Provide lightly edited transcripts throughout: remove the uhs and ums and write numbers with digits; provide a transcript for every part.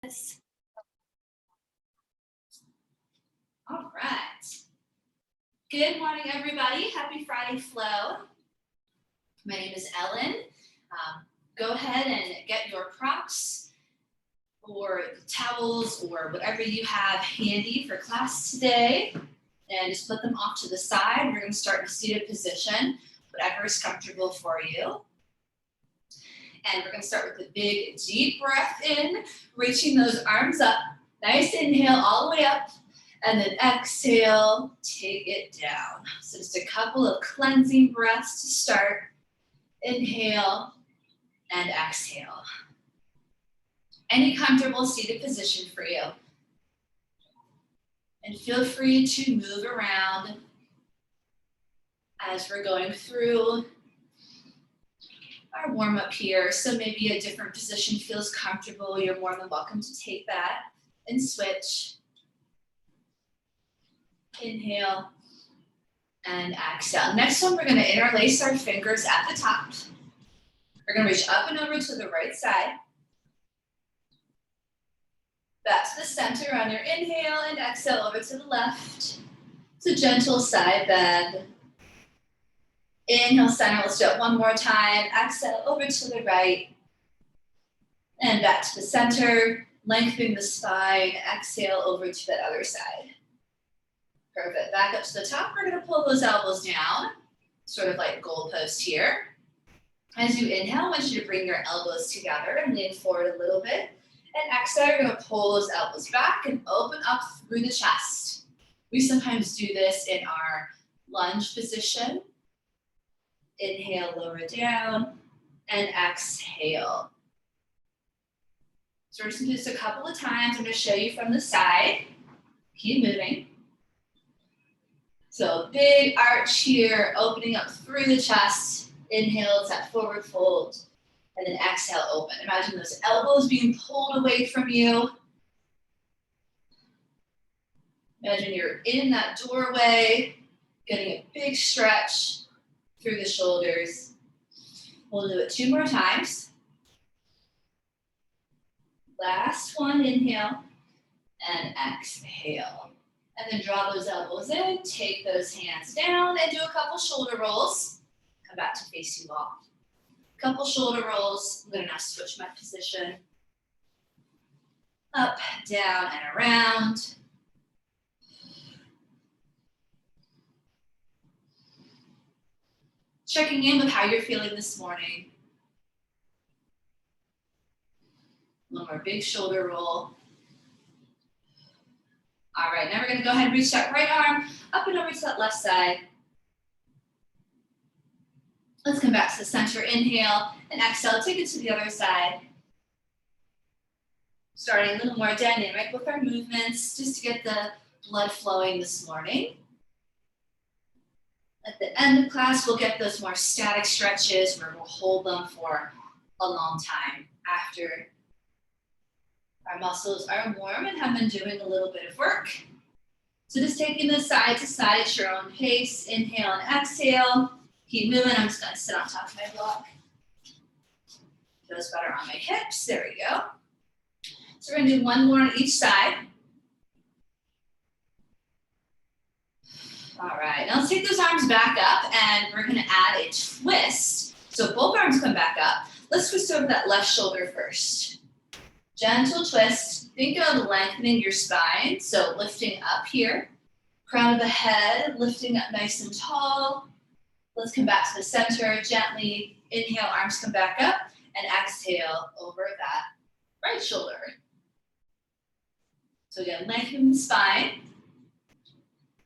All right. Good morning, everybody. Happy Friday flow. My name is Ellen. Go ahead and get your props or towels or whatever you have handy for class today, and just put them off to the side. We're going to start in a seated position, whatever is comfortable for you. And we're going to start with a big, deep breath in, reaching those arms up. Nice inhale all the way up, and then exhale, take it down. So just a couple of cleansing breaths to start. Inhale and exhale. Any comfortable seated position for you. And feel free to move around as we're going through our warm up here. So maybe a different position feels comfortable. You're more than welcome to take that and switch. Inhale and exhale. Next one, we're going to interlace our fingers at the top. We're going to reach up and over to the right side. Back to the center on your inhale and exhale over to the left. It's a gentle side bend. Inhale, center. Let's do it one more time. Exhale over to the right. And back to the center. Lengthening the spine. Exhale over to that other side. Perfect. Back up to the top. We're going to pull those elbows down, sort of like goalpost here. As you inhale, I want you to bring your elbows together and lean forward a little bit. And exhale, you're going to pull those elbows back and open up through the chest. We sometimes do this in our lunge position. Inhale, lower down, and exhale. So we're just going to do this a couple of times. I'm going to show you from the side. Keep moving. So big arch here, opening up through the chest. Inhale, it's that forward fold. And then exhale, open. Imagine those elbows being pulled away from you. Imagine you're in that doorway, getting a big stretch through the shoulders. We'll do it 2 more times. Last one, inhale and exhale. And then draw those elbows in, take those hands down, and do a couple shoulder rolls. Come back to face you wall. Couple shoulder rolls. I'm going to now switch my position. Up, down, and around. Checking in with how you're feeling this morning. One more big shoulder roll. All right, now we're going to go ahead and reach that right arm up and over to that left side. Let's come back to the center. Inhale and exhale. Take it to the other side. Starting a little more dynamic with our movements just to get the blood flowing this morning. At the end of class, we'll get those more static stretches where we'll hold them for a long time after our muscles are warm and have been doing a little bit of work. So just taking this side to side at your own pace. Inhale and exhale. Keep moving. I'm just going to sit on top of my block. Feels better on my hips. There we go. So we're going to do one more on each side. All right. Now let's take those arms back up and we're going to add a twist. So both arms come back up. Let's twist over that left shoulder first. Gentle twist. Think of lengthening your spine. So lifting up here. Crown of the head, lifting up nice and tall. Let's come back to the center. Gently inhale, arms come back up. And exhale over that right shoulder. So again, lengthen the spine.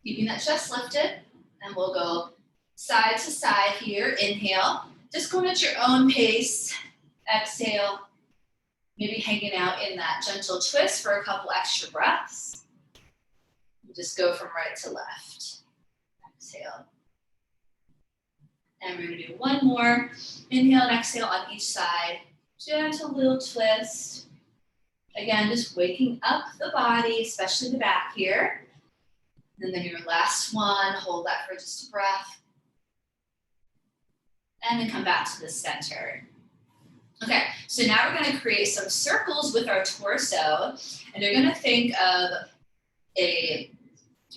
Keeping that chest lifted. And we'll go side to side here. Inhale. Just going at your own pace. Exhale. Maybe hanging out in that gentle twist for a couple extra breaths. Just go from right to left. Exhale. And we're going to do one more. Inhale and exhale on each side. Gentle little twist. Again, just waking up the body, especially the back here. And then your last one, hold that for just a breath. And then come back to the center. Okay, so now we're gonna create some circles with our torso, and you're gonna think of a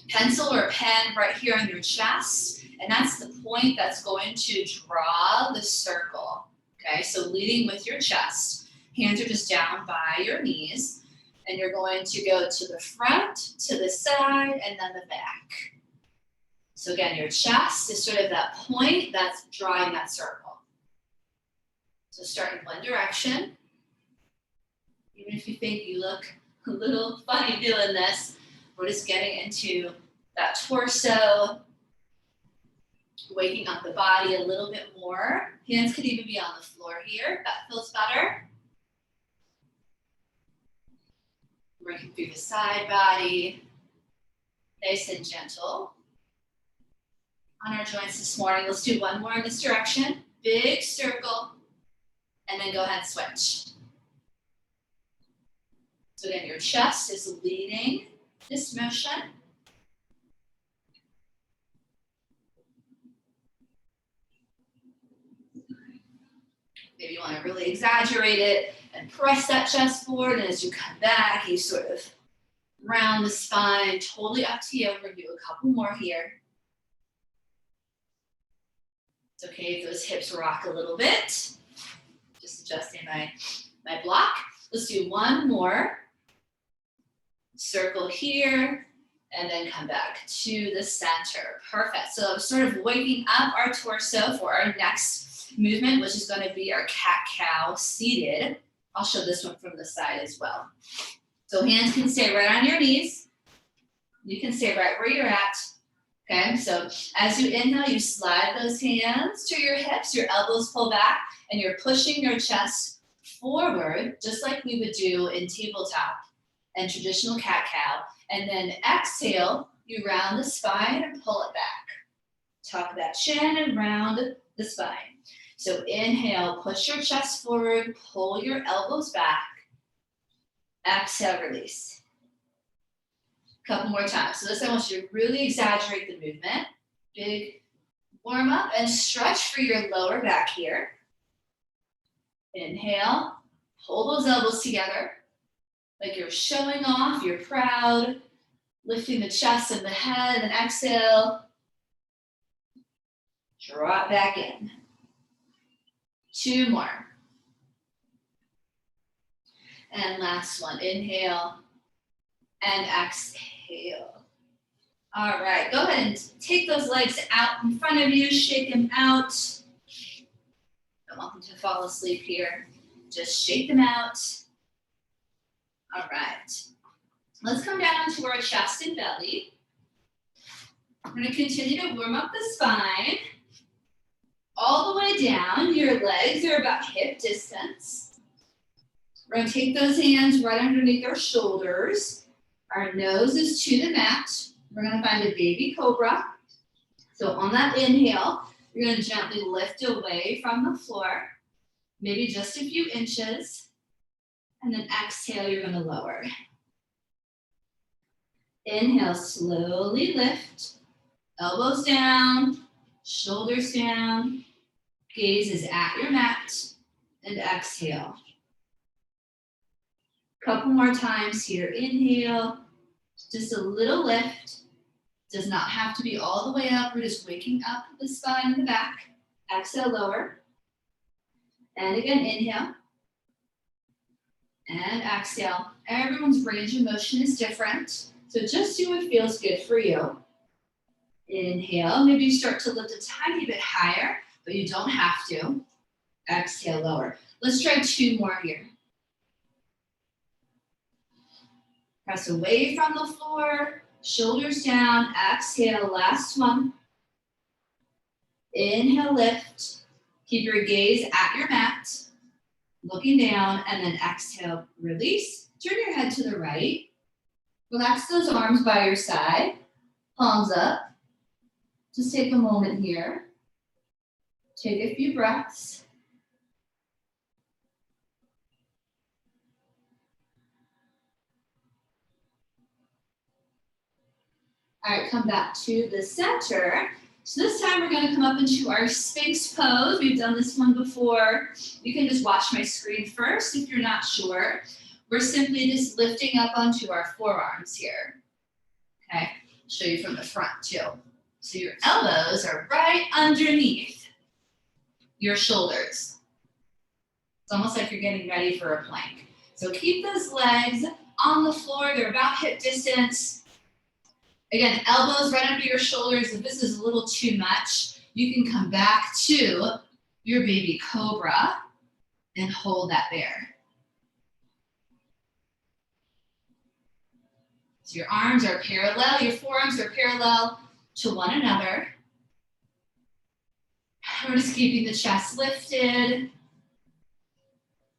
pencil or a pen right here on your chest, and that's the point that's going to draw the circle. Okay, so leading with your chest, hands are just down by your knees, and you're going to go to the front, to the side, and then the back. So again, your chest is sort of that point that's drawing that circle. So start in one direction. Even if you think you look a little funny doing this, we're just getting into that torso, waking up the body a little bit more. Hands could even be on the floor here. That feels better. Working through the side body, nice and gentle. On our joints this morning, let's do one more in this direction. Big circle, and then go ahead and switch. So again, your chest is leading this motion. Maybe you want to really exaggerate it and press that chest forward, and as you come back, you sort of round the spine. Totally up to you. We're going to do a couple more here. It's okay if those hips rock a little bit. Just adjusting my block. Let's do one more. Circle here, and then come back to the center. Perfect. So I'm sort of waking up our torso for our next movement, which is going to be our cat-cow seated. I'll show this one from the side as well. So hands can stay right on your knees. You can stay right where you're at. Okay, so as you inhale, you slide those hands to your hips, your elbows pull back, and you're pushing your chest forward, just like we would do in tabletop and traditional cat-cow. And then exhale, you round the spine and pull it back. Tuck that chin and round the spine. So inhale, push your chest forward, pull your elbows back. Exhale, release. Couple more times. So this I want you to really exaggerate the movement. Big warm up and stretch for your lower back here. Inhale, pull those elbows together. Like you're showing off, you're proud. Lifting the chest and the head, and exhale. Drop back in. Two more. And last one. Inhale and exhale. All right, go ahead and take those legs out in front of you, shake them out. Don't want them to fall asleep here. Just shake them out. All right. Let's come down to our chest and belly. We're going to continue to warm up the spine. All the way down, your legs are about hip distance. We're going to take those hands right underneath our shoulders. Our nose is to the mat. We're going to find a baby cobra. So on that inhale, you're going to gently lift away from the floor, maybe just a few inches. And then exhale, you're going to lower. Inhale, slowly lift. Elbows down, shoulders down. Gaze is at your mat. And exhale. Couple more times here. Inhale, just a little lift. Does not have to be all the way up. We're just waking up the spine in the back. Exhale, lower. And again, inhale. And exhale. Everyone's range of motion is different. So just do what feels good for you. Inhale, maybe you start to lift a tiny bit higher, but you don't have to. Exhale, lower. Let's try two more here. Press away from the floor, shoulders down, exhale, last one. Inhale, lift. Keep your gaze at your mat, looking down, and then exhale, release. Turn your head to the right. Relax those arms by your side, palms up. Just take a moment here. Take a few breaths. All right, come back to the center. So this time we're going to come up into our Sphinx pose. We've done this one before. You can just watch my screen first if you're not sure. We're simply just lifting up onto our forearms here. Okay, I'll show you from the front too. So your elbows are right underneath your shoulders. It's almost like you're getting ready for a plank. So keep those legs on the floor. They're about hip distance. Again, elbows right under your shoulders. If this is a little too much, you can come back to your baby cobra and hold that there. So your arms are parallel, your forearms are parallel to one another. We're just keeping the chest lifted.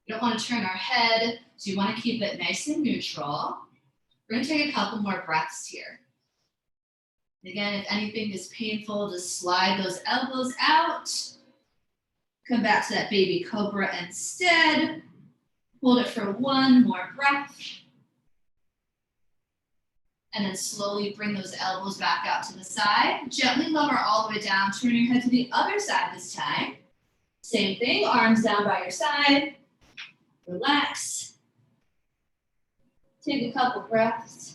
We don't want to turn our head, so you want to keep it nice and neutral. We're going to take a couple more breaths here. Again, if anything is painful, just slide those elbows out. Come back to that baby cobra instead. Hold it for one more breath. And then slowly bring those elbows back out to the side. Gently lower all the way down. Turn your head to the other side this time. Same thing, arms down by your side. Relax. Take a couple breaths.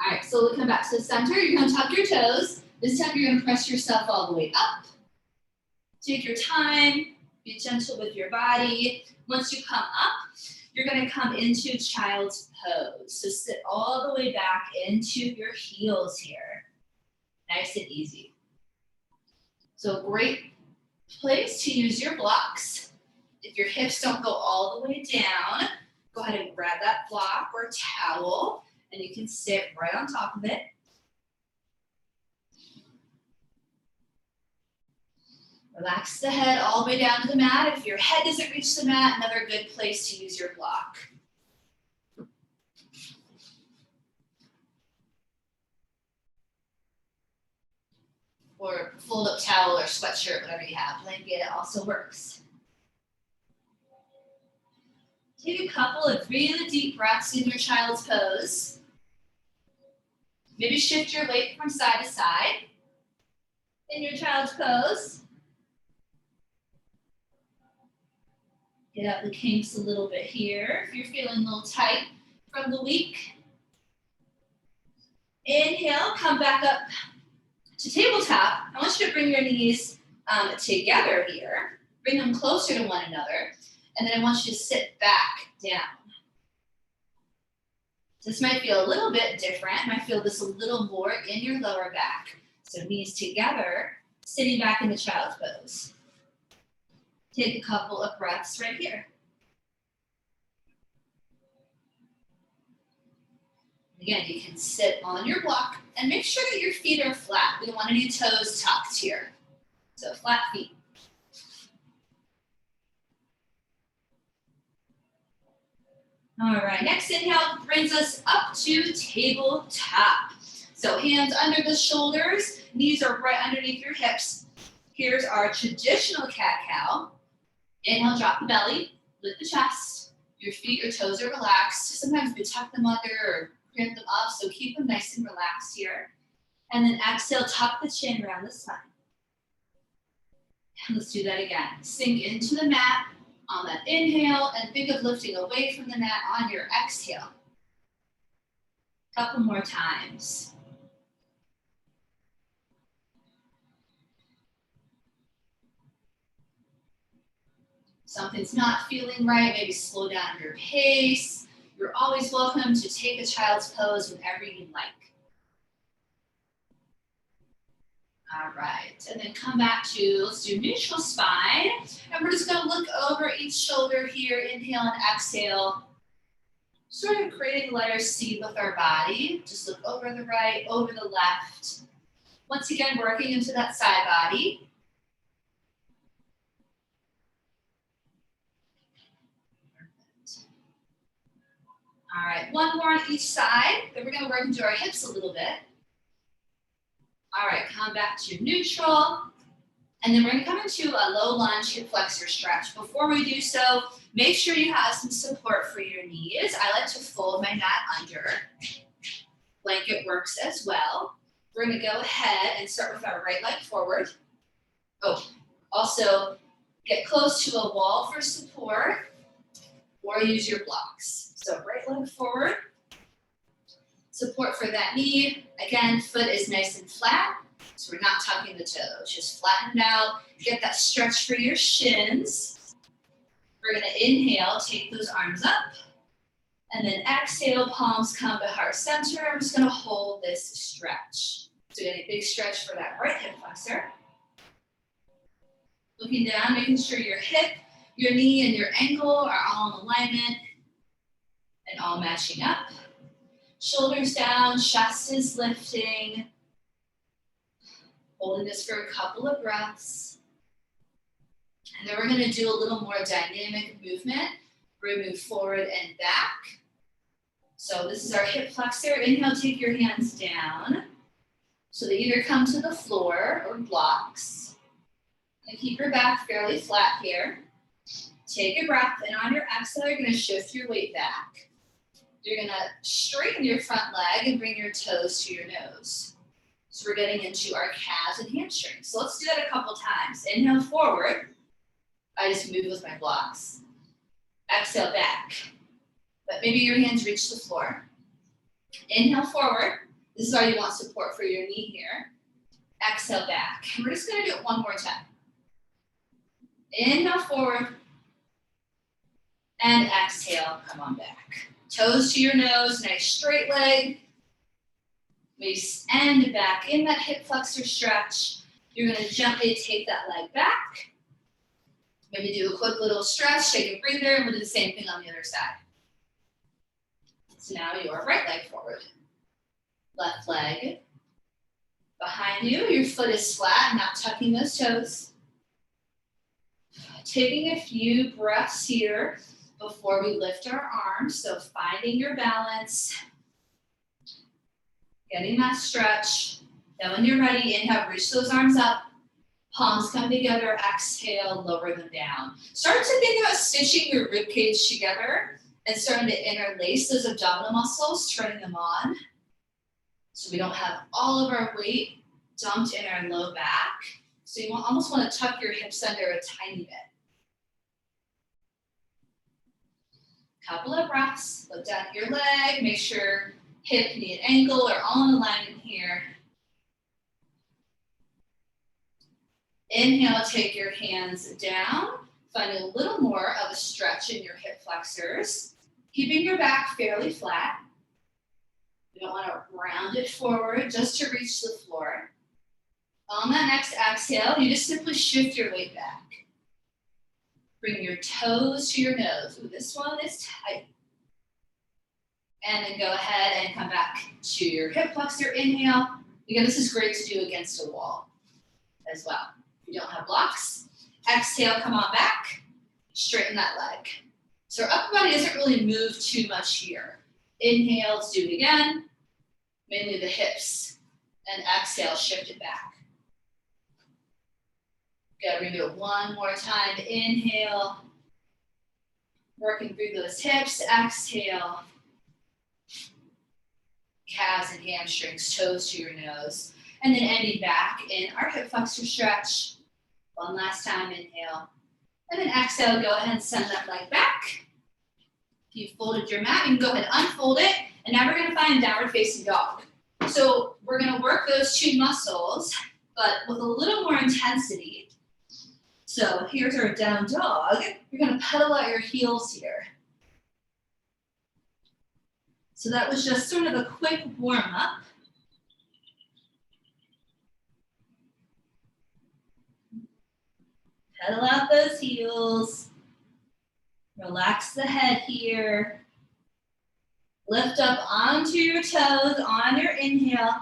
All right, slowly come back to the center. You're going to tuck your toes. This time you're going to press yourself all the way up. Take your time. Be gentle with your body. Once you come up, you're going to come into child's pose. So sit all the way back into your heels here. Nice and easy. So great place to use your blocks. If your hips don't go all the way down, go ahead and grab that block or towel. And you can sit right on top of it. Relax the head all the way down to the mat. If your head doesn't reach the mat, another good place to use your block. Or fold up towel or sweatshirt, whatever you have. Blanket also works. Take a couple of really deep breaths in your child's pose. Maybe shift your weight from side to side in your child's pose. Get out the kinks a little bit here if you're feeling a little tight from the week. Inhale, come back up to tabletop. I want you to bring your knees together here. Bring them closer to one another. And then I want you to sit back down. This might feel a little bit different. Might feel this a little more in your lower back. So knees together, sitting back in the child's pose. Take a couple of breaths right here. Again, you can sit on your block and make sure that your feet are flat. We don't want any toes tucked here. So flat feet. All right, next inhale brings us up to tabletop. So hands under the shoulders, knees are right underneath your hips. Here's our traditional cat-cow. Inhale, drop the belly, lift the chest. Your feet or toes are relaxed. Sometimes we tuck them under or cramp them up, so keep them nice and relaxed here. And then exhale, tuck the chin around the spine. And let's do that again. Sink into the mat on that inhale and think of lifting away from the mat on your exhale. Couple more times. Something's not feeling right, maybe slow down your pace. You're always welcome to take a child's pose whenever you'd like. All right, and then come back to, let's do neutral spine. And we're just gonna look over each shoulder here, inhale and exhale. Sort of creating letter C with our body. Just look over the right, over the left. Once again, working into that side body. All right, one more on each side. Then we're gonna work into our hips a little bit. All right, come back to neutral. And then we're gonna come into a low lunge hip flexor stretch. Before we do so, make sure you have some support for your knees. I like to fold my mat under. Blanket works as well. We're gonna go ahead and start with our right leg forward. Oh, also get close to a wall for support or use your blocks. So right leg forward, support for that knee. Again, foot is nice and flat, so we're not tucking the toes, just flatten out, get that stretch for your shins. We're gonna inhale, take those arms up, and then exhale, palms come to heart center. I'm just gonna hold this stretch. So getting a big stretch for that right hip flexor. Looking down, making sure your hip, your knee, and your ankle are all in alignment and all matching up. Shoulders down, chest is lifting. Holding this for a couple of breaths. And then we're gonna do a little more dynamic movement. We're gonna move forward and back. So this is our hip flexor. Inhale, take your hands down. So they either come to the floor or blocks. And keep your back fairly flat here. Take a breath, and on your exhale, you're gonna shift your weight back. You're gonna straighten your front leg and bring your toes to your nose. So we're getting into our calves and hamstrings. So let's do that a couple times. Inhale forward. I just move with my blocks. Exhale back. But maybe your hands reach the floor. Inhale forward. This is why you want support for your knee here. Exhale back. And we're just gonna do it one more time. Inhale forward. And exhale, come on back. Toes to your nose, nice straight leg. We end back in that hip flexor stretch. You're gonna gently take that leg back. Maybe do a quick little stretch, take a breather, and we'll do the same thing on the other side. So now your right leg forward. Left leg behind you. Your foot is flat, not tucking those toes. Taking a few breaths here before we lift our arms. So finding your balance. Getting that stretch. Then when you're ready, inhale, reach those arms up. Palms come together, exhale, lower them down. Start to think about stitching your rib cage together and starting to interlace those abdominal muscles, turning them on. So we don't have all of our weight dumped in our low back. So you almost want to tuck your hips under a tiny bit. Couple of breaths, look down at your leg, make sure hip, knee, and ankle are all in alignment here. Inhale, take your hands down. Find a little more of a stretch in your hip flexors. Keeping your back fairly flat. You don't want to round it forward just to reach the floor. On that next exhale, you just simply shift your weight back. Bring your toes to your nose. Ooh, this one is tight. And then go ahead and come back to your hip flexor. Inhale. Again, this is great to do against a wall as well. If you don't have blocks, exhale, come on back. Straighten that leg. So our upper body doesn't really move too much here. Inhale, let's do it again. Mainly the hips. And exhale, shift it back. Good, we're gonna do it one more time. Inhale. Working through those hips. Exhale. Calves and hamstrings, toes to your nose. And then ending back in our hip flexor stretch. One last time, inhale. And then exhale, go ahead and send that leg back. If you folded your mat, you can go ahead and unfold it. And now we're gonna find downward facing dog. So we're gonna work those two muscles, but with a little more intensity. So here's our down dog. You're gonna pedal out your heels here. So that was just sort of a quick warm up. Pedal out those heels. Relax the head here. Lift up onto your toes on your inhale.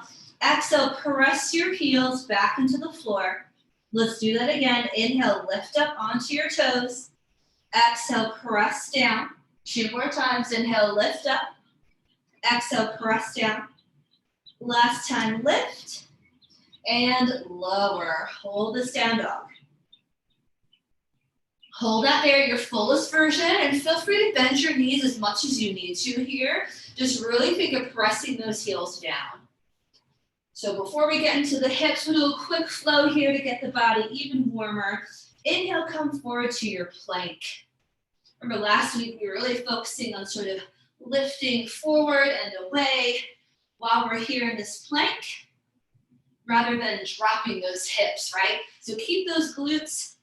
Exhale, press your heels back into the floor. Let's do that again. Inhale, lift up onto your toes. Exhale, press down. 2 more times. Inhale, lift up. Exhale, press down. Last time, lift. and lower. Hold this down dog. Hold that there at your fullest version, and feel free to bend your knees as much as you need to here. Just really think of pressing those heels down. So before we get into the hips, we'll do a quick flow here to get the body even warmer. Inhale, come forward to your plank. Remember last week we were really focusing on sort of lifting forward and away while we're here in this plank, rather than dropping those hips, right? So keep those glutes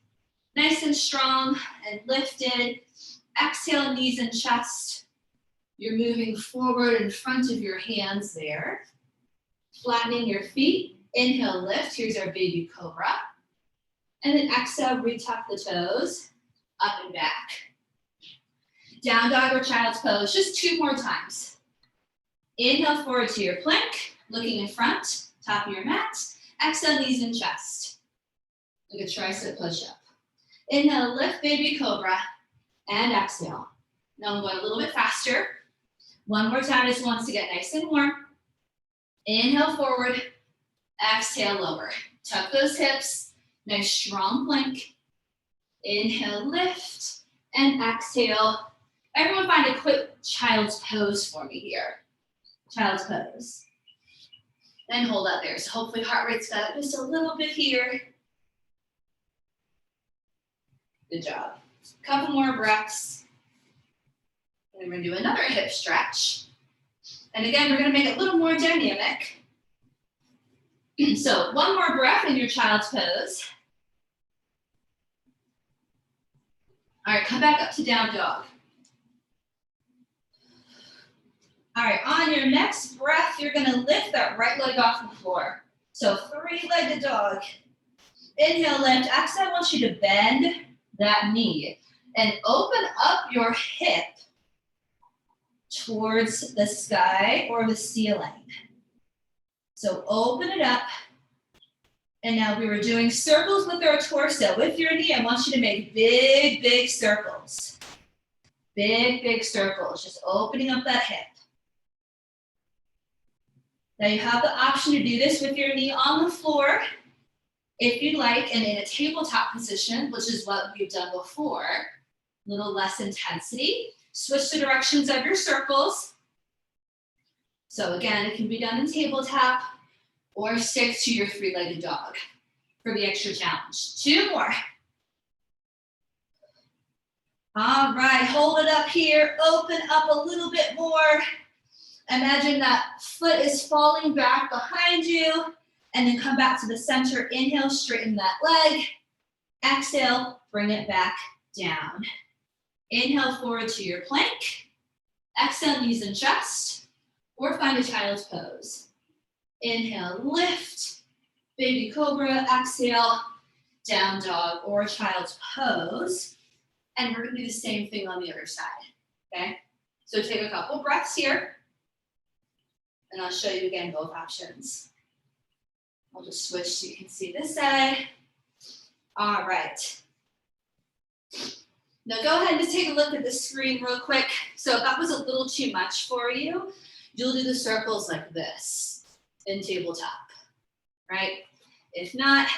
nice and strong and lifted. Exhale, knees and chest. You're moving forward in front of your hands there. Flattening your feet. Inhale, lift. Here's our baby cobra. And then exhale, retuck the toes, up and back. Down dog or child's pose, just 2 more times. Inhale, forward to your plank, looking in front, top of your mat. Exhale, knees and chest. Like a tricep push-up. Inhale, lift, baby cobra, and exhale. Now I'm going a little bit faster. One more time, just wants to get nice and warm. Inhale, forward. Exhale, lower. Tuck those hips. Nice, strong plank. Inhale, lift, and exhale. Everyone find a quick child's pose for me here. Child's pose. Then hold out there. So hopefully heart rate's got up just a little bit here. Good job. Couple more breaths. And we're gonna do another hip stretch. And again, we're gonna make it a little more dynamic. So 1 more breath in your child's pose. All right, come back up to down dog. All right, on your next breath, you're gonna lift that right leg off the floor. So 3-legged dog. Inhale, lift. Exhale, I want you to bend that knee and open up your hip towards the sky or the ceiling. So open it up. And now we were doing circles with our torso. With your knee, I want you to make big, big circles. Big, big circles, just opening up that hip. Now you have the option to do this with your knee on the floor, if you'd like, and in a tabletop position, which is what we've done before, a little less intensity. Switch the directions of your circles. So again, it can be done in tabletop or stick to your 3-legged dog for the extra challenge. 2 more. All right, hold it up here. Open up a little bit more. Imagine that foot is falling back behind you, and then come back to the center. Inhale, straighten that leg. Exhale, bring it back down. Inhale, forward to your plank. Exhale, knees and chest, or find a child's pose. Inhale, lift, baby cobra. Exhale, down dog or child's pose. And we're gonna do the same thing on the other side, okay? So take a couple breaths here, and I'll show you again both options. I'll just switch so you can see this side. All right. Now go ahead and just take a look at the screen real quick. So if that was a little too much for you, you'll do the circles like this in tabletop, right? If not,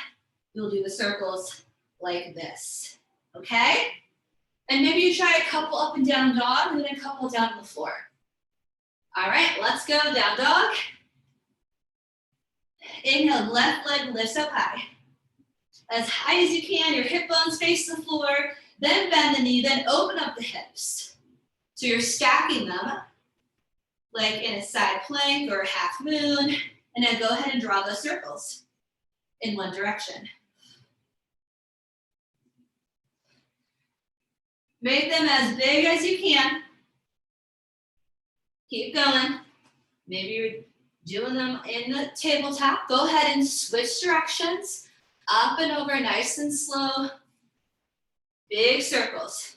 you'll do the circles like this, okay? And maybe you try a couple up and down dog and then a couple down on the floor. All right, let's go, down dog. Inhale, left leg lifts up high. As high as you can, your hip bones face the floor, then bend the knee, then open up the hips. So you're stacking them like in a side plank or a half moon, and then go ahead and draw those circles in one direction. Make them as big as you can. Keep going. Maybe you're doing them in the tabletop. Go ahead and switch directions. Up and over, nice and slow. Big circles.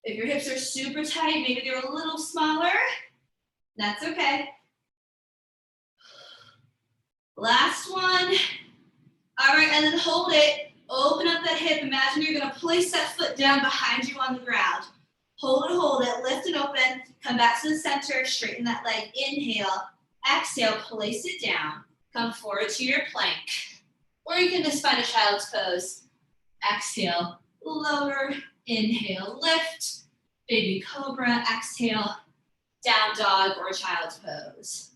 If your hips are super tight, maybe they're a little smaller. That's okay. Last one. All right, and then hold it. Open up that hip. Imagine you're gonna place that foot down behind you on the ground. Hold it, lift and open. Come back to the center, straighten that leg. Inhale, exhale, place it down. Come forward to your plank. Or you can just find a child's pose. Exhale, lower. Inhale, lift. Baby cobra. Exhale, down dog or child's pose.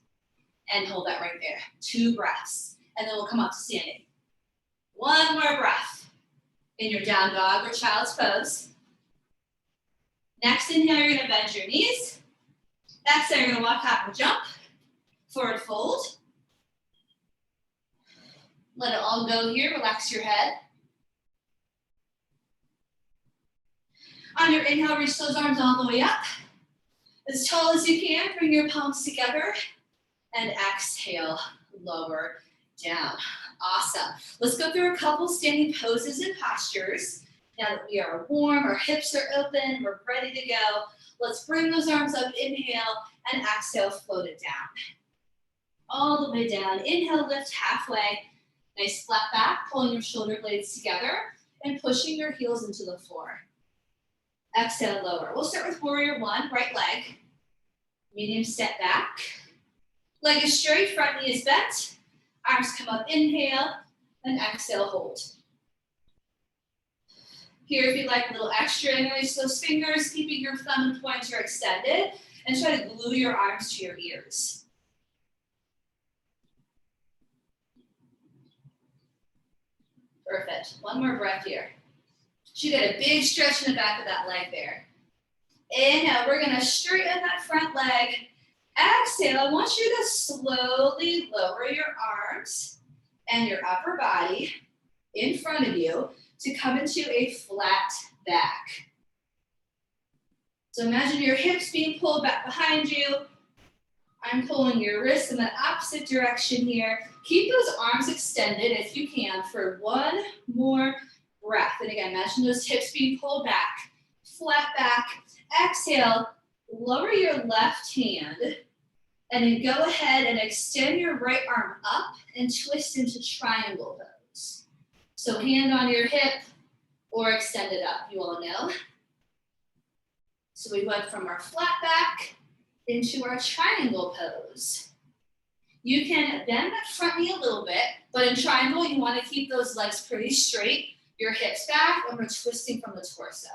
And hold that right there. 2 breaths. And then we'll come up to standing. 1 more breath in your down dog or child's pose. Next inhale, you're gonna bend your knees. Exhale, you're gonna walk, hop, and jump. Forward fold. Let it all go here, relax your head. On your inhale, reach those arms all the way up. As tall as you can, bring your palms together. And exhale, lower down. Awesome. Let's go through a couple standing poses and postures. Now that we are warm, our hips are open, we're ready to go. Let's bring those arms up, inhale, and exhale, float it down. All the way down. Inhale, lift halfway. Nice flat back, pulling your shoulder blades together and pushing your heels into the floor. Exhale, lower. We'll start with warrior 1, right leg. Medium step back. Leg is straight, front knee is bent. Arms come up, inhale, and exhale, hold. Here, if you'd like a little extra, release those fingers, keeping your thumb and pointer extended, and try to glue your arms to your ears. Perfect. 1 more breath here. You get a big stretch in the back of that leg there. Inhale, we're gonna straighten that front leg. Exhale, I want you to slowly lower your arms and your upper body in front of you to come into a flat back. So imagine your hips being pulled back behind you. I'm pulling your wrists in the opposite direction here. Keep those arms extended if you can for 1 more breath. And again, imagine those hips being pulled back, flat back. Exhale, lower your left hand, and then go ahead and extend your right arm up and twist into triangle pose. So hand on your hip or extend it up, you all know. So we went from our flat back into our triangle pose. You can bend that front knee a little bit, but in triangle, you want to keep those legs pretty straight, your hips back, and we're twisting from the torso.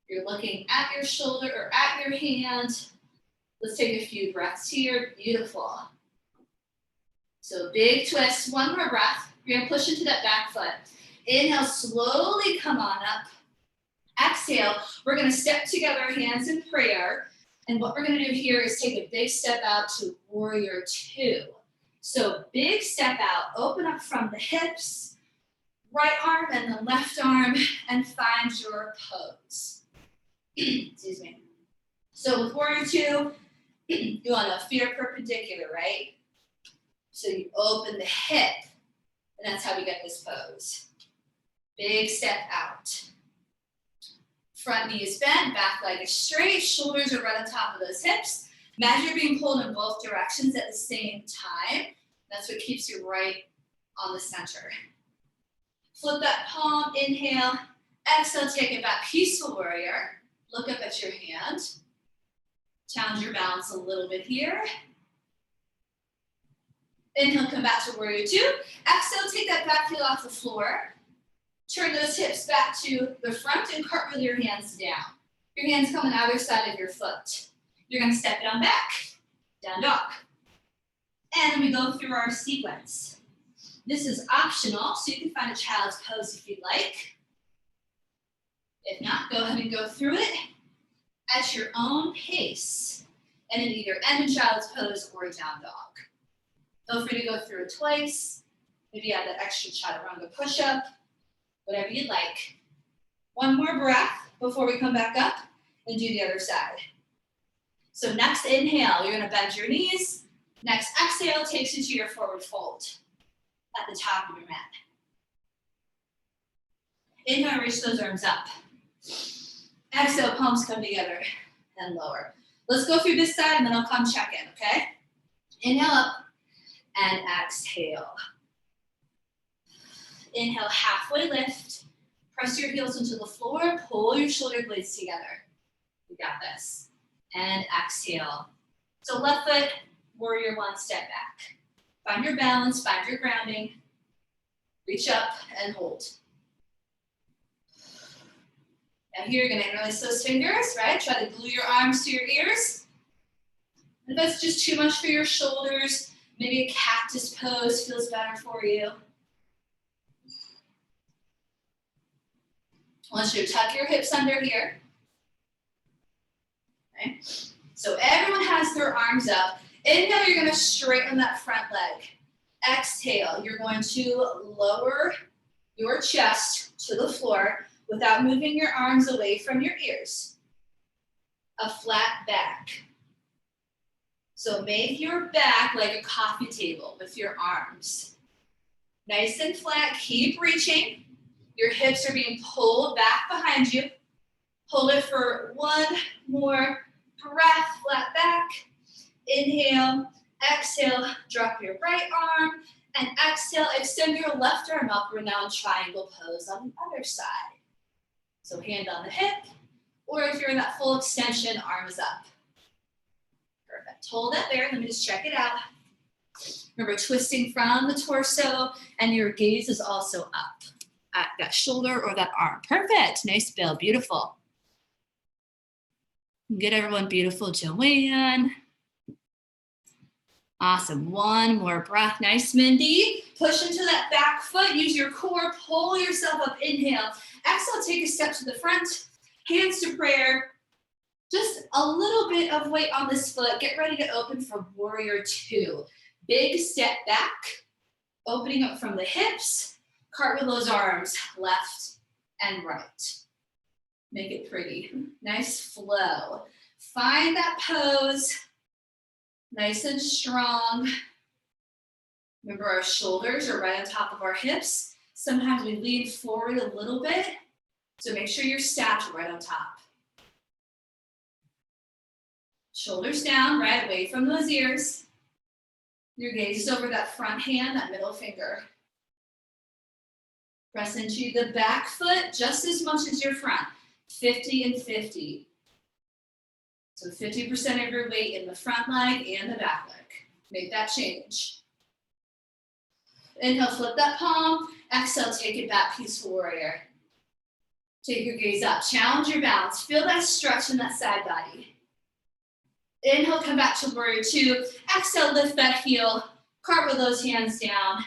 You're looking at your shoulder or at your hand. Let's take a few breaths here. Beautiful. So big twist, 1 more breath. You're gonna push into that back foot. Inhale, slowly come on up. Exhale, we're gonna step together, hands in prayer. And what we're gonna do here is take a big step out to warrior 2. So big step out, open up from the hips, right arm and the left arm, and find your pose. Excuse me. So with warrior 2, you want to feet are perpendicular, right? So you open the hip, and that's how we get this pose. Big step out. Front knee is bent, back leg is straight, shoulders are right on top of those hips. Imagine you're being pulled in both directions at the same time. That's what keeps you right on the center. Flip that palm, inhale, exhale, take it back, peaceful warrior. Look up at your hand. Challenge your balance a little bit here. Inhale, come back to warrior 2. Exhale, take that back heel off the floor. Turn those hips back to the front and cartwheel your hands down. Your hands come on either side of your foot. You're gonna step it on back, down dog. And then we go through our sequence. This is optional, so you can find a child's pose if you'd like. If not, go ahead and go through it at your own pace. And then either end in child's pose or down dog. Feel free to go through it twice. Maybe add that extra chaturanga push-up, whatever you'd like. 1 more breath before we come back up and do the other side. So next inhale, you're gonna bend your knees. Next exhale takes you to your forward fold at the top of your mat. Inhale, reach those arms up. Exhale, palms come together and lower. Let's go through this side and then I'll come check in, okay? Inhale up and exhale. Inhale, halfway lift. Press your heels into the floor, pull your shoulder blades together. You got this. And exhale. So left foot warrior one, step back. Find your balance, find your grounding. Reach up and hold. Now here, you're gonna interlace those fingers, right? Try to glue your arms to your ears. And if that's just too much for your shoulders, maybe a cactus pose feels better for you. I want you to tuck your hips under here. Okay. So everyone has their arms up. Inhale, you're gonna straighten that front leg. Exhale, you're going to lower your chest to the floor without moving your arms away from your ears. A flat back. So make your back like a coffee table with your arms. Nice and flat, keep reaching. Your hips are being pulled back behind you. Hold it for one more breath, flat back. Inhale, exhale, drop your right arm, and exhale, extend your left arm up. We're now in triangle pose on the other side. So hand on the hip, or if you're in that full extension, arms up. Perfect. Hold it there. Let me just check it out. Remember, twisting from the torso, and your gaze is also up at that shoulder or that arm. Perfect. Nice, Bill. Beautiful. Good, everyone. Beautiful, Joanne. Awesome. One more breath. Nice, Mindy. Push into that back foot. Use your core. Pull yourself up. Inhale. Exhale. Take a step to the front. Hands to prayer. Just a little bit of weight on this foot. Get ready to open for warrior two. Big step back. Opening up from the hips. Cartwheel those arms left and right. Make it pretty. Nice flow. Find that pose. Nice and strong. Remember, our shoulders are right on top of our hips. Sometimes we lean forward a little bit, so make sure you're stacked right on top. Shoulders down, right away from those ears. Your gaze is over that front hand, that middle finger. Press into the back foot just as much as your front, 50 and 50. So 50% of your weight in the front leg and the back leg. Make that change. Inhale, flip that palm. Exhale, take it back, peaceful warrior. Take your gaze up. Challenge your balance. Feel that stretch in that side body. Inhale, come back to warrior two. Exhale, lift that heel. Cartwheel those hands down.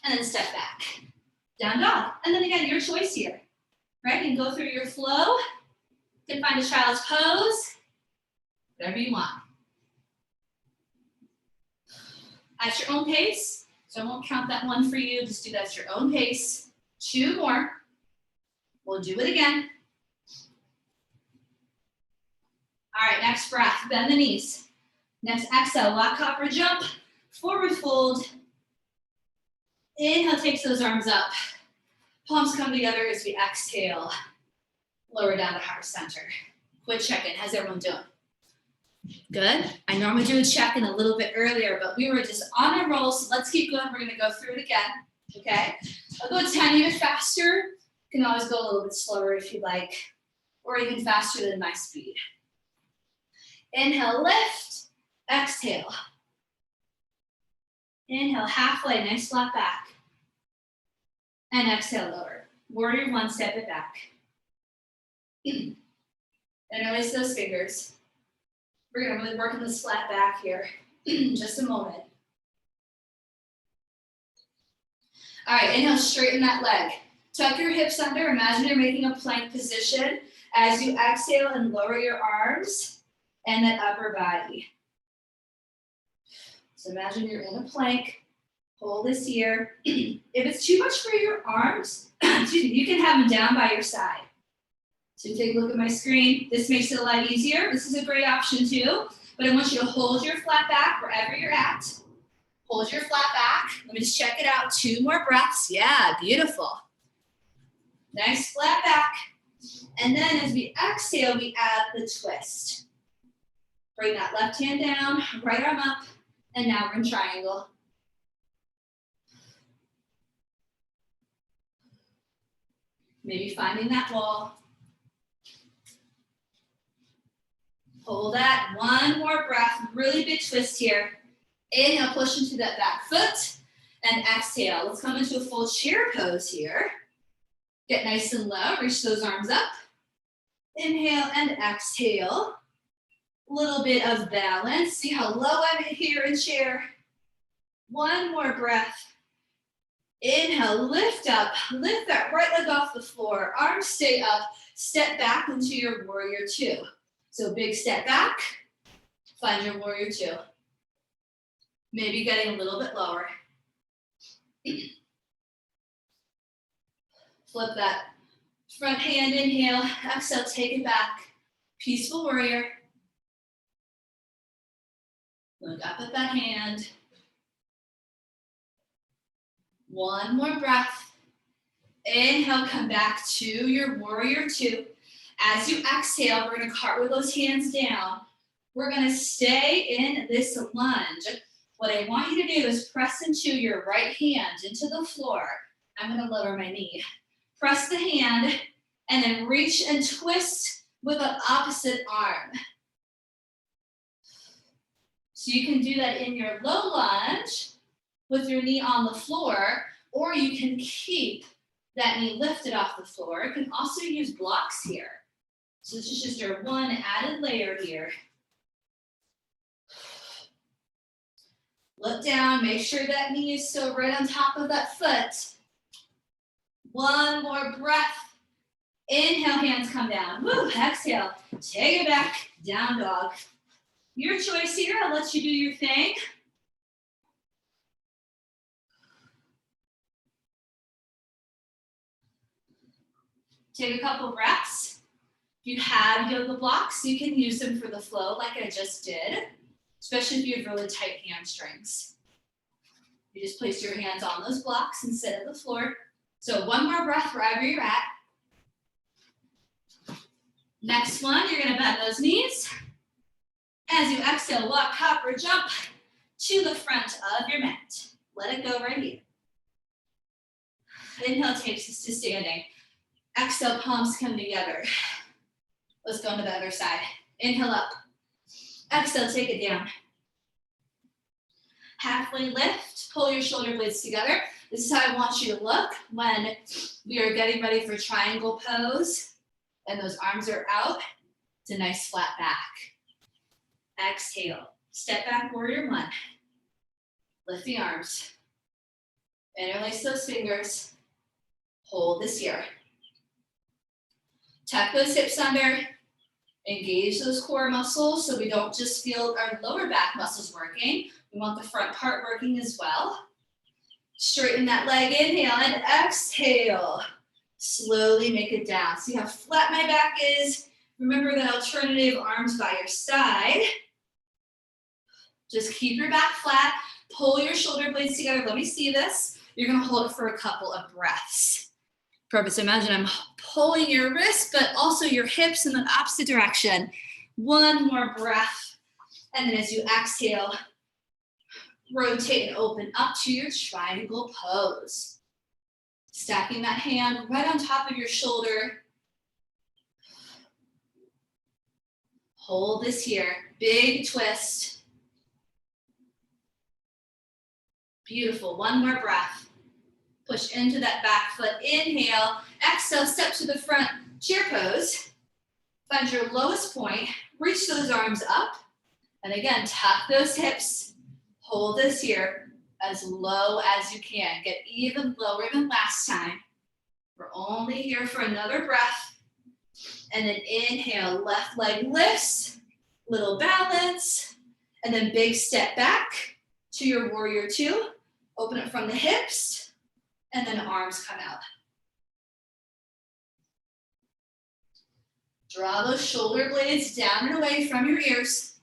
And then step back. Down dog. And then again, your choice here. Right? You can go through your flow. You can find a child's pose. Whatever you want. At your own pace. So I won't count that one for you. Just do that at your own pace. Two more. We'll do it again. All right, next breath. Bend the knees. Next exhale, lock cobra jump. Forward fold. Inhale, takes those arms up. Palms come together as we exhale. Lower down to heart center. Quick check-in. How's everyone doing? Good. I normally do a check-in a little bit earlier, but we were just on a roll, so let's keep going. We're going to go through it again, okay? I'll go a tiny bit faster. You can always go a little bit slower if you like, or even faster than my speed. Inhale, lift. Exhale. Inhale, halfway, nice flat back. And exhale, lower. Warrior one, step it back. Interlace those fingers. We're gonna really work on this flat back here. Just a moment. All right, inhale, straighten that leg. Tuck your hips under. Imagine you're making a plank position as you exhale and lower your arms and that upper body. So imagine you're in a plank. Hold this here. If it's too much for your arms, you can have them down by your side. So take a look at my screen. This makes it a lot easier. This is a great option too, but I want you to hold your flat back wherever you're at. Hold your flat back. Let me just check it out. Two more breaths. Yeah, beautiful. Nice flat back. And then as we exhale, we add the twist. Bring that left hand down, right arm up, and now we're in triangle. Maybe finding that wall. Hold that. One more breath. Really big twist here. Inhale, push into that back foot. And exhale. Let's come into a full chair pose here. Get nice and low. Reach those arms up. Inhale and exhale. Little bit of balance. See how low I'm here in chair. One more breath. Inhale, lift up. Lift that right leg off the floor. Arms stay up. Step back into your warrior two. So big step back. Find your warrior two. Maybe getting a little bit lower. Flip that front hand, inhale. Exhale, take it back. Peaceful warrior. Look up at that hand. One more breath. Inhale, come back to your warrior two. As you exhale, we're gonna cartwheel those hands down. We're gonna stay in this lunge. What I want you to do is press into your right hand into the floor. I'm gonna lower my knee. Press the hand and then reach and twist with the opposite arm. So you can do that in your low lunge with your knee on the floor, or you can keep that knee lifted off the floor. You can also use blocks here. So this is just your one added layer here. Look down, make sure that knee is still right on top of that foot. One more breath. Inhale, hands come down. Woo, exhale, take it back, down dog. Your choice here, I'll let you do your thing. Take a couple breaths. If you have yoga blocks, you can use them for the flow like I just did, especially if you have really tight hamstrings. You just place your hands on those blocks instead of the floor. So one more breath wherever you're at. Next one, you're gonna bend those knees. As you exhale, walk, hop, or jump to the front of your mat. Let it go right here. Inhale takes us to standing. Exhale, palms come together. Let's go on to the other side. Inhale up. Exhale, take it down. Halfway lift, pull your shoulder blades together. This is how I want you to look when we are getting ready for triangle pose and those arms are out. It's a nice flat back. Exhale, step back, warrior one. Lift the arms. Interlace those fingers. Hold this here. Tuck those hips under. Engage those core muscles so we don't just feel our lower back muscles working. We want the front part working as well. Straighten that leg, inhale and exhale. Slowly make it down. See how flat my back is? Remember that alternative arms by your side. Just keep your back flat. Pull your shoulder blades together. Let me see this. You're gonna hold it for a couple of breaths. Perfect. So imagine I'm pulling your wrist, but also your hips in the opposite direction. One more breath. And then as you exhale, rotate and open up to your triangle pose. Stacking that hand right on top of your shoulder. Hold this here. Big twist. Beautiful. One more breath. Push into that back foot. Inhale. Exhale, step to the front, chair pose. Find your lowest point. Reach those arms up. And again, tuck those hips. Hold this here as low as you can. Get even lower than last time. We're only here for another breath. And then inhale, left leg lifts. Little balance. And then big step back to your warrior two. Open it from the hips. And then arms come out. Draw those shoulder blades down and away from your ears.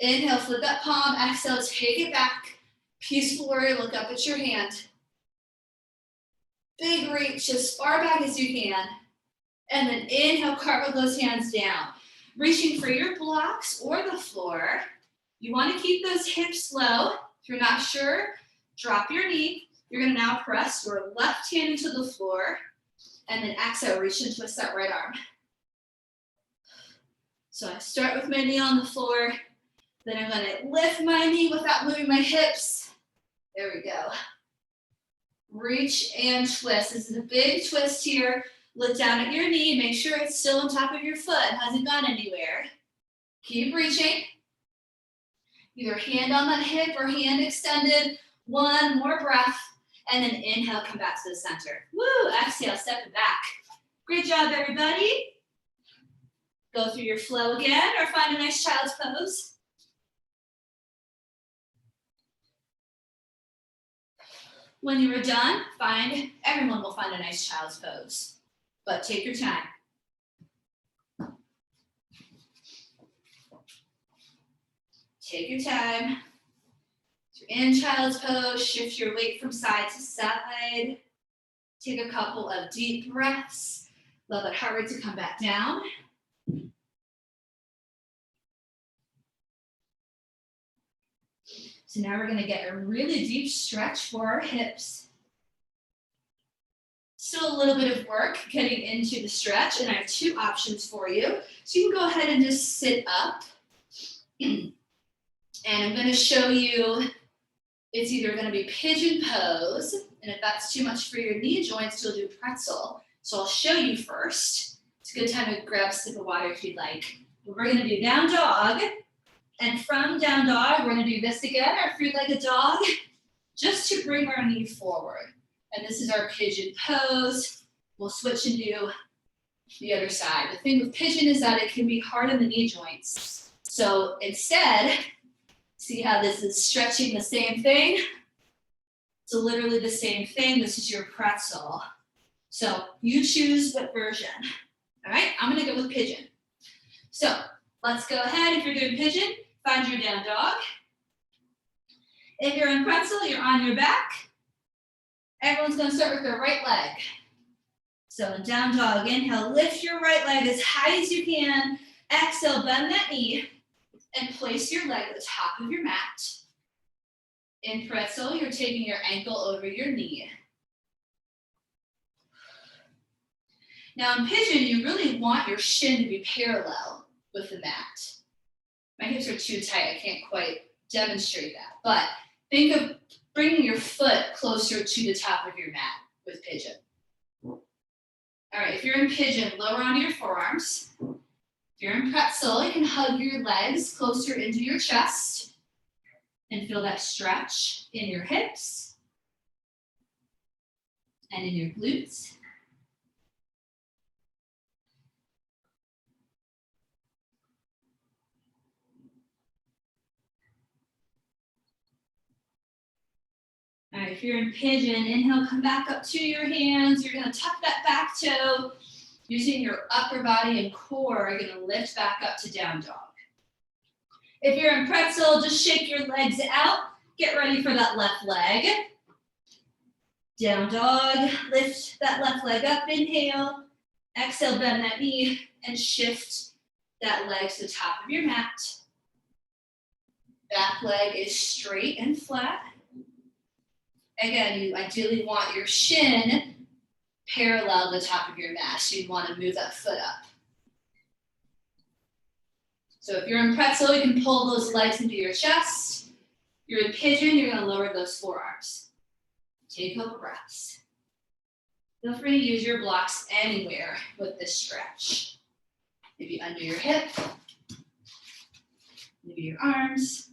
Inhale, flip that palm. Exhale, take it back. Peaceful warrior, look up at your hand. Big reach as far back as you can. And then inhale, cartwheel those hands down. Reaching for your blocks or the floor. You want to keep those hips low. If you're not sure, drop your knee. You're gonna now press your left hand into the floor and then exhale, reach and twist that right arm. So I start with my knee on the floor, then I'm gonna lift my knee without moving my hips. There we go. Reach and twist. This is a big twist here. Look down at your knee, make sure it's still on top of your foot, hasn't gone anywhere. Keep reaching. Either hand on that hip or hand extended. One more breath, and then inhale, come back to the center. Woo, exhale, step it back. Great job, everybody. Go through your flow again, or find a nice child's pose. When you are done, everyone will find a nice child's pose, but take your time. Take your time. If you're in child's pose, shift your weight from side to side. Take a couple of deep breaths. Allow that heart rate to come back down. So now we're gonna get a really deep stretch for our hips. Still a little bit of work getting into the stretch, and I have two options for you. So you can go ahead and just sit up. And I'm gonna show you, it's either gonna be pigeon pose, and if that's too much for your knee joints, you'll do pretzel. So I'll show you first. It's a good time to grab a sip of water if you'd like. But we're gonna do down dog. And from down dog, we're gonna do this again, our three-legged dog, just to bring our knee forward. And this is our pigeon pose. We'll switch and do the other side. The thing with pigeon is that it can be hard on the knee joints. So instead, see how this is stretching the same thing? So literally the same thing. This is your pretzel. So you choose what version. All right, I'm gonna go with pigeon. So let's go ahead. If you're doing pigeon, find your down dog. If you're in pretzel, you're on your back. Everyone's gonna start with their right leg. So in down dog, inhale, lift your right leg as high as you can. Exhale, bend that knee and place your leg at the top of your mat. In pretzel, you're taking your ankle over your knee. Now in pigeon, you really want your shin to be parallel with the mat. My hips are too tight, I can't quite demonstrate that. But think of bringing your foot closer to the top of your mat with pigeon. All right, if you're in pigeon, lower onto your forearms. If you're in pretzel, you can hug your legs closer into your chest and feel that stretch in your hips and in your glutes. All right, if you're in pigeon, inhale, come back up to your hands. You're gonna tuck that back toe. Using your upper body and core, you're gonna lift back up to down dog. If you're in pretzel, just shake your legs out. Get ready for that left leg. Down dog, lift that left leg up, inhale. Exhale, bend that knee and shift that leg to the top of your mat. Back leg is straight and flat. Again, you ideally want your shin parallel to the top of your mat, so you want to move that foot up. So if you're in pretzel, you can pull those legs into your chest. You're in pigeon, you're going to lower those forearms. Take a couple breaths. Feel free to use your blocks anywhere with this stretch. Maybe under your hip, maybe your arms.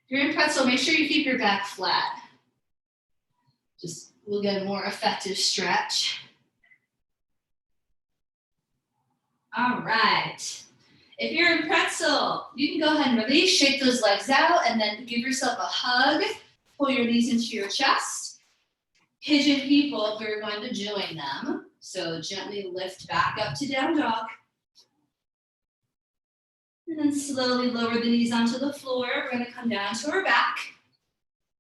If you're in pretzel, make sure you keep your back flat. We'll get a more effective stretch. All right. If you're in pretzel, you can go ahead and release, shake those legs out, and then give yourself a hug. Pull your knees into your chest. Pigeon people, we're going to join them. So gently lift back up to down dog. And then slowly lower the knees onto the floor. We're going to come down to our back.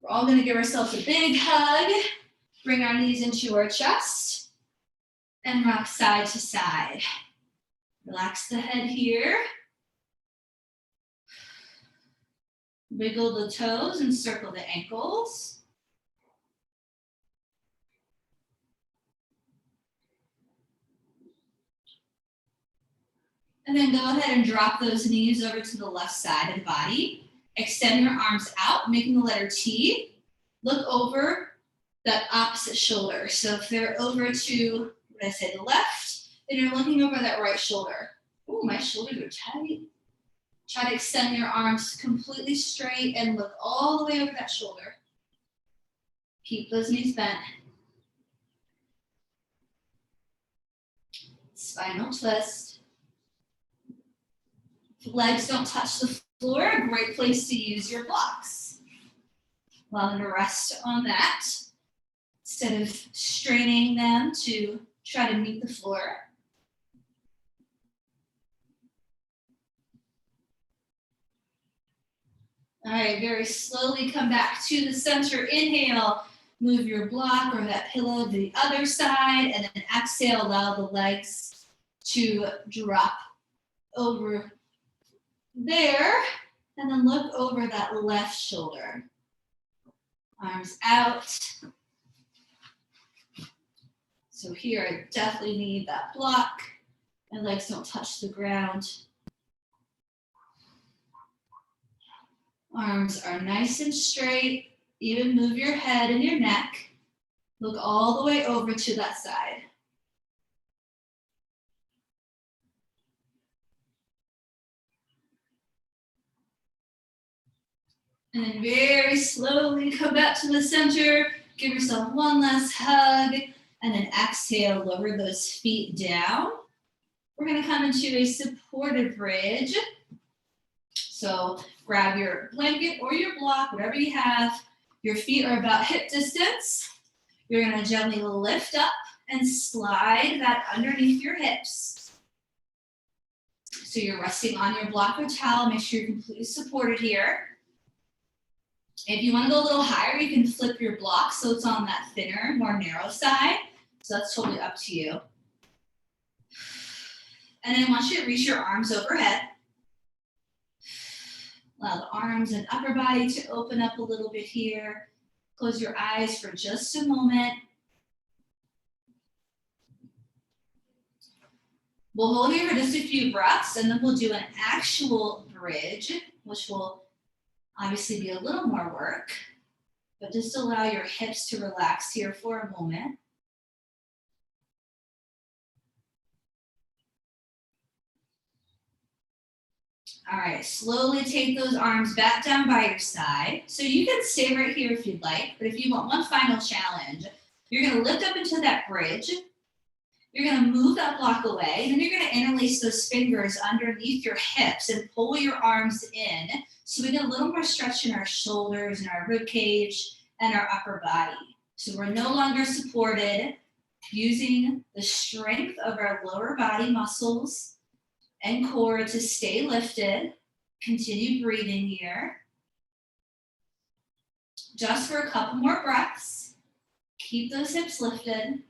We're all going to give ourselves a big hug. Bring our knees into our chest. And rock side to side. Relax the head here. Wiggle the toes and circle the ankles. And then go ahead and drop those knees over to the left side of the body. Extend your arms out, making the letter T. Look over that opposite shoulder. So if they're over to, what did I say, the left, then you're looking over that right shoulder. Oh, my shoulders are tight. Try to extend your arms completely straight and look all the way over that shoulder. Keep those knees bent. Spinal twist. If legs don't touch the floor, a great place to use your blocks. Allow them to rest on that instead of straining them to try to meet the floor. All right, very slowly come back to the center. Inhale, move your block or that pillow to the other side, and then exhale, allow the legs to drop over there, and then look over that left shoulder. Arms out. So here, I definitely need that block. My legs don't touch the ground. Arms are nice and straight. Even move your head and your neck. Look all the way over to that side. And then very slowly come back to the center. Give yourself one last hug. And then exhale, lower those feet down. We're gonna come into a supported bridge. So grab your blanket or your block, whatever you have. Your feet are about hip distance. You're gonna gently lift up and slide that underneath your hips. So you're resting on your block or towel. Make sure you're completely supported here. If you wanna go a little higher, you can flip your block so it's on that thinner, more narrow side. So that's totally up to you. And then I want you to reach your arms overhead. Allow the arms and upper body to open up a little bit here. Close your eyes for just a moment. We'll hold here for just a few breaths, and then we'll do an actual bridge, which will obviously be a little more work, but just allow your hips to relax here for a moment. All right, slowly take those arms back down by your side. So you can stay right here if you'd like, but if you want one final challenge, you're gonna lift up into that bridge. You're gonna move that block away, and then you're gonna interlace those fingers underneath your hips and pull your arms in. So we get a little more stretch in our shoulders and our rib cage and our upper body. So we're no longer supported, using the strength of our lower body muscles and core to stay lifted. Continue breathing here. Just for a couple more breaths. Keep those hips lifted.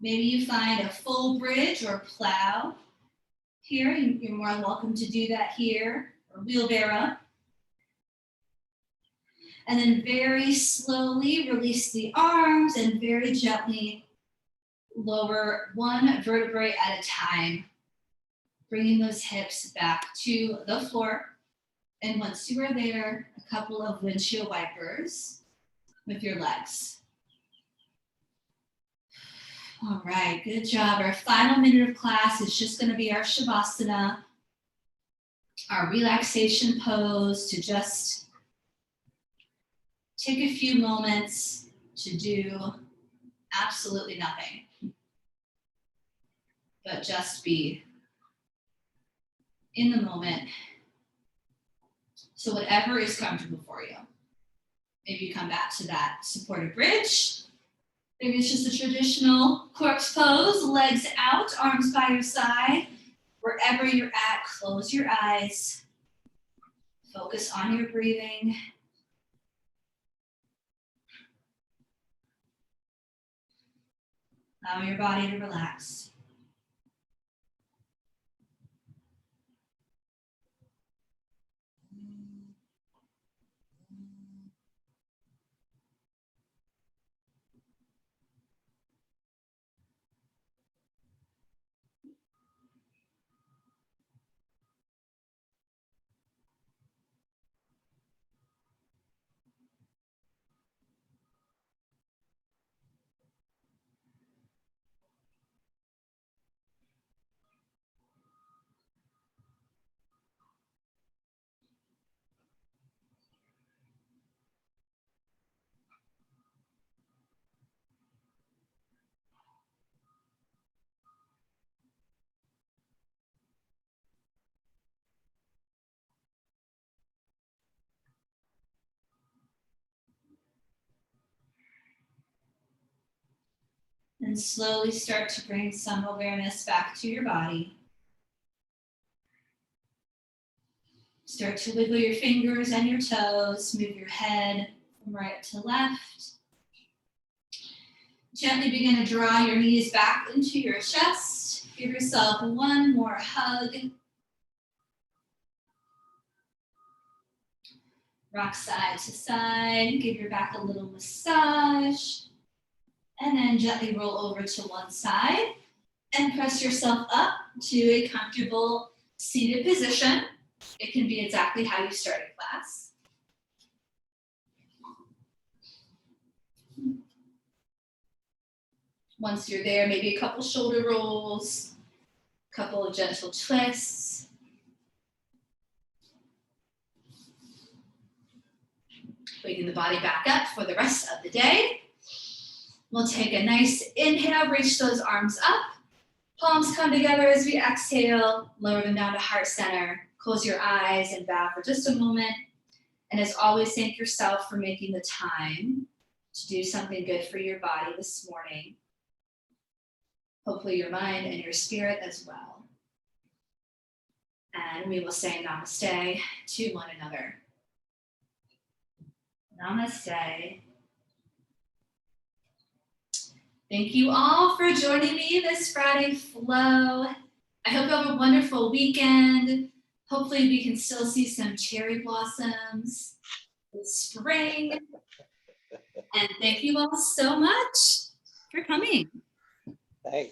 Maybe you find a full bridge or plow here. You're more than welcome to do that here, or wheelbarrow. And then very slowly release the arms and very gently lower one vertebrae at a time, bringing those hips back to the floor. And once you are there, a couple of windshield wipers with your legs. All right, good job. Our final minute of class is just going to be our Shavasana, our relaxation pose, to just take a few moments to do absolutely nothing, but just be in the moment. So whatever is comfortable for you. Maybe you come back to that supported bridge. Maybe it's just a traditional corpse pose, legs out, arms by your side. Wherever you're at, close your eyes. Focus on your breathing. Allow your body to relax. And slowly start to bring some awareness back to your body. Start to wiggle your fingers and your toes. Move your head from right to left. Gently begin to draw your knees back into your chest. Give yourself one more hug. Rock side to side. Give your back a little massage. And then gently roll over to one side and press yourself up to a comfortable seated position. It can be exactly how you started class. Once you're there, maybe a couple shoulder rolls, a couple of gentle twists. Bringing the body back up for the rest of the day. We'll take a nice inhale, reach those arms up. Palms come together as we exhale, lower them down to heart center. Close your eyes and bow for just a moment. And as always, thank yourself for making the time to do something good for your body this morning. Hopefully your mind and your spirit as well. And we will say namaste to one another. Namaste. Thank you all for joining me this Friday Flow. I hope you have a wonderful weekend. Hopefully we can still see some cherry blossoms in spring. And thank you all so much for coming. Thanks.